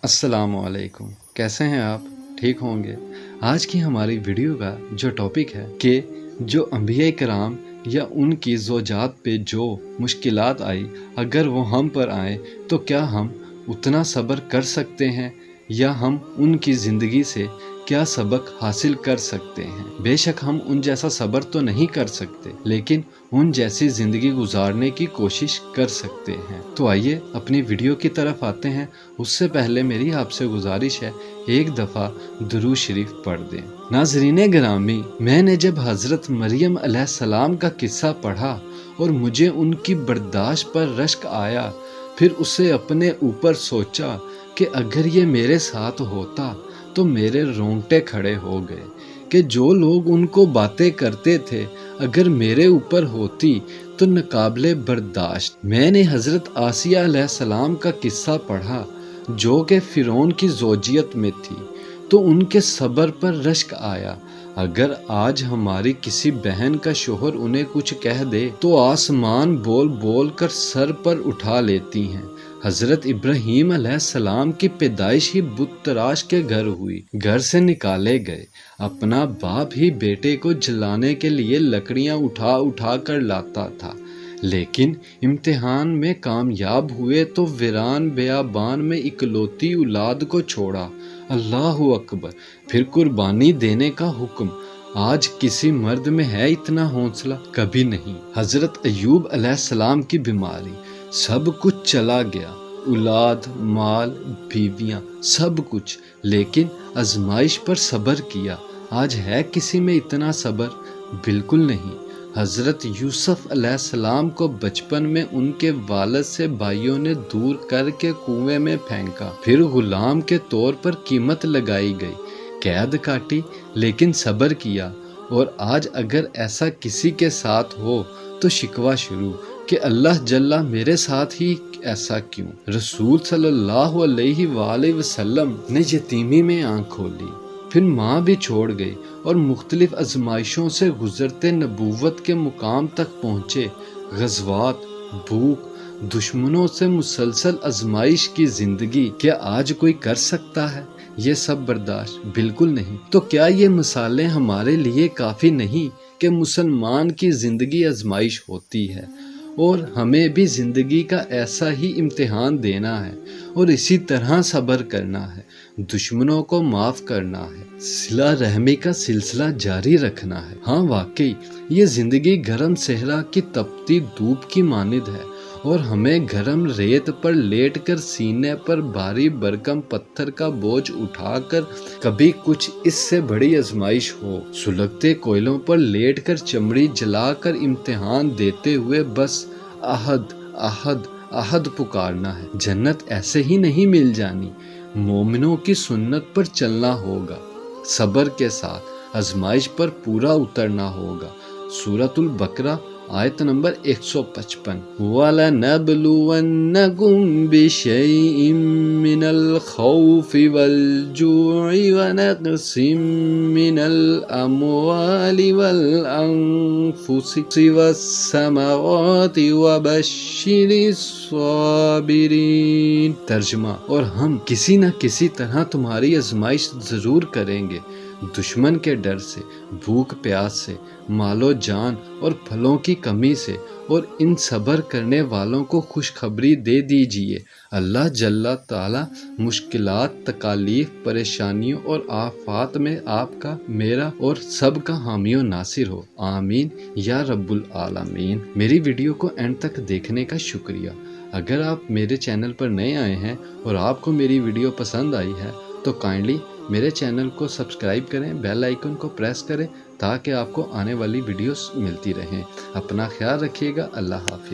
السلام علیکم، کیسے ہیں آپ؟ ٹھیک ہوں گے؟ آج کی ہماری ویڈیو کا جو ٹاپک ہے کہ جو انبیاء کرام یا ان کی زوجات پہ جو مشکلات آئی، اگر وہ ہم پر آئیں تو کیا ہم اتنا صبر کر سکتے ہیں یا ہم ان کی زندگی سے کیا سبق حاصل کر سکتے ہیں؟ بے شک ہم ان جیسا صبر تو نہیں کر سکتے، لیکن ان جیسی زندگی گزارنے کی کوشش کر سکتے ہیں۔ تو آئیے اپنی ویڈیو کی طرف آتے ہیں۔ اس سے پہلے میری آپ سے گزارش ہے، ایک دفعہ درود شریف پڑھ دیں۔ ناظرین گرامی، میں نے جب حضرت مریم علیہ السلام کا قصہ پڑھا اور مجھے ان کی برداشت پر رشک آیا، پھر اسے اپنے اوپر سوچا کہ اگر یہ میرے ساتھ ہوتا تو میرے رونگٹے کھڑے ہو گئے کہ جو لوگ ان کو باتیں کرتے تھے اگر میرے اوپر ہوتی تو ناقابل برداشت۔ میں نے حضرت آسیہ علیہ السلام کا قصہ پڑھا جو کہ فرعون کی زوجیت میں تھی، تو ان کے صبر پر رشک آیا۔ اگر آج ہماری کسی بہن کا شوہر انہیں کچھ کہہ دے تو آسمان بول بول کر سر پر اٹھا لیتی ہیں۔ حضرت ابراہیم علیہ السلام کی پیدائش ہی بت تراش کے گھر ہوئی، گھر سے نکالے گئے۔ اپنا باپ ہی بیٹے کو جلانے کے لیے لکڑیاں اٹھا اٹھا کر لاتا تھا، لیکن امتحان میں کامیاب ہوئے تو ویران بیابان میں اکلوتی اولاد کو چھوڑا۔ اللہ اکبر! پھر قربانی دینے کا حکم۔ آج کسی مرد میں ہے اتنا حوصلہ؟ کبھی نہیں۔ حضرت ایوب علیہ السلام کی بیماری، سب کچھ چلا گیا، اولاد، مال، بیویاں، سب کچھ، لیکن آزمائش پر صبر کیا۔ آج ہے کسی میں اتنا صبر؟ بالکل نہیں۔ حضرت یوسف علیہ السلام کو بچپن میں ان کے والد سے بھائیوں نے دور کر کے کنویں میں پھینکا، پھر غلام کے طور پر قیمت لگائی گئی، قید کاٹی، لیکن صبر کیا۔ اور آج اگر ایسا کسی کے ساتھ ہو تو شکوہ شروع کہ اللہ جل میرے ساتھ ہی ایسا کیوں؟ رسول صلی اللہ علیہ وآلہ وسلم نے یتیمی میں آنکھ کھولی، پھر ماں بھی چھوڑ گئی اور مختلف آزمائشوں سے گزرتے نبوت کے مقام تک پہنچے۔ غزوات، بھوک، دشمنوں سے مسلسل آزمائش کی زندگی، کیا آج کوئی کر سکتا ہے یہ سب برداشت؟ بالکل نہیں۔ تو کیا یہ مثالیں ہمارے لیے کافی نہیں کہ مسلمان کی زندگی آزمائش ہوتی ہے اور ہمیں بھی زندگی کا ایسا ہی امتحان دینا ہے اور اسی طرح صبر کرنا ہے، دشمنوں کو معاف کرنا ہے، صلہ رحمی کا سلسلہ جاری رکھنا ہے۔ ہاں واقعی یہ زندگی گرم صحرا کی تپتی دھوپ کی مانند ہے اور ہمیں گرم ریت پر لیٹ کر سینے پر بھاری بھرکم پتھر کا بوجھ اٹھا کر کبھی کچھ اس سے بڑی آزمائش ہو، سلگتے کوئلوں پر لیٹ کر چمڑی جلا کر امتحان دیتے ہوئے بس احد احد احد پکارنا ہے۔ جنت ایسے ہی نہیں مل جانی، مومنوں کی سنت پر چلنا ہوگا، صبر کے ساتھ آزمائش پر پورا اترنا ہوگا۔ سورۃ البقرہ آیت نمبر 155۔ وَلَنَبْلُوَنَّكُمْ بِشَيْءٍ مِّنَ الْخَوْفِ وَالْجُوعِ وَنَقْصٍ مِّنَ الْأَمْوَالِ وَالْأَنفُسِ وَالثَّمَرَاتِ وَبَشِّرِ الصَّابِرِينَ۔ ترجمہ: اور ہم کسی نہ کسی طرح تمہاری آزمائش ضرور کریں گے، دشمن کے ڈر سے، بھوک پیاس سے، مال و جان اور پھلوں کی کمی سے، اور ان صبر کرنے والوں کو خوشخبری دے دیجئے، اللہ جل تعالیٰ مشکلات، تکالیف، پریشانیوں اور آفات میں آپ کا، میرا اور سب کا حامی و ناصر ہو، آمین یا رب العالمین۔ میری ویڈیو کو اینڈ تک دیکھنے کا شکریہ۔ اگر آپ میرے چینل پر نئے آئے ہیں اور آپ کو میری ویڈیو پسند آئی ہے تو کائنڈلی میرے چینل کو سبسکرائب کریں، بیل آئیکن کو پریس کریں تاکہ آپ کو آنے والی ویڈیوز ملتی رہیں۔ اپنا خیال رکھیے گا۔ اللہ حافظ۔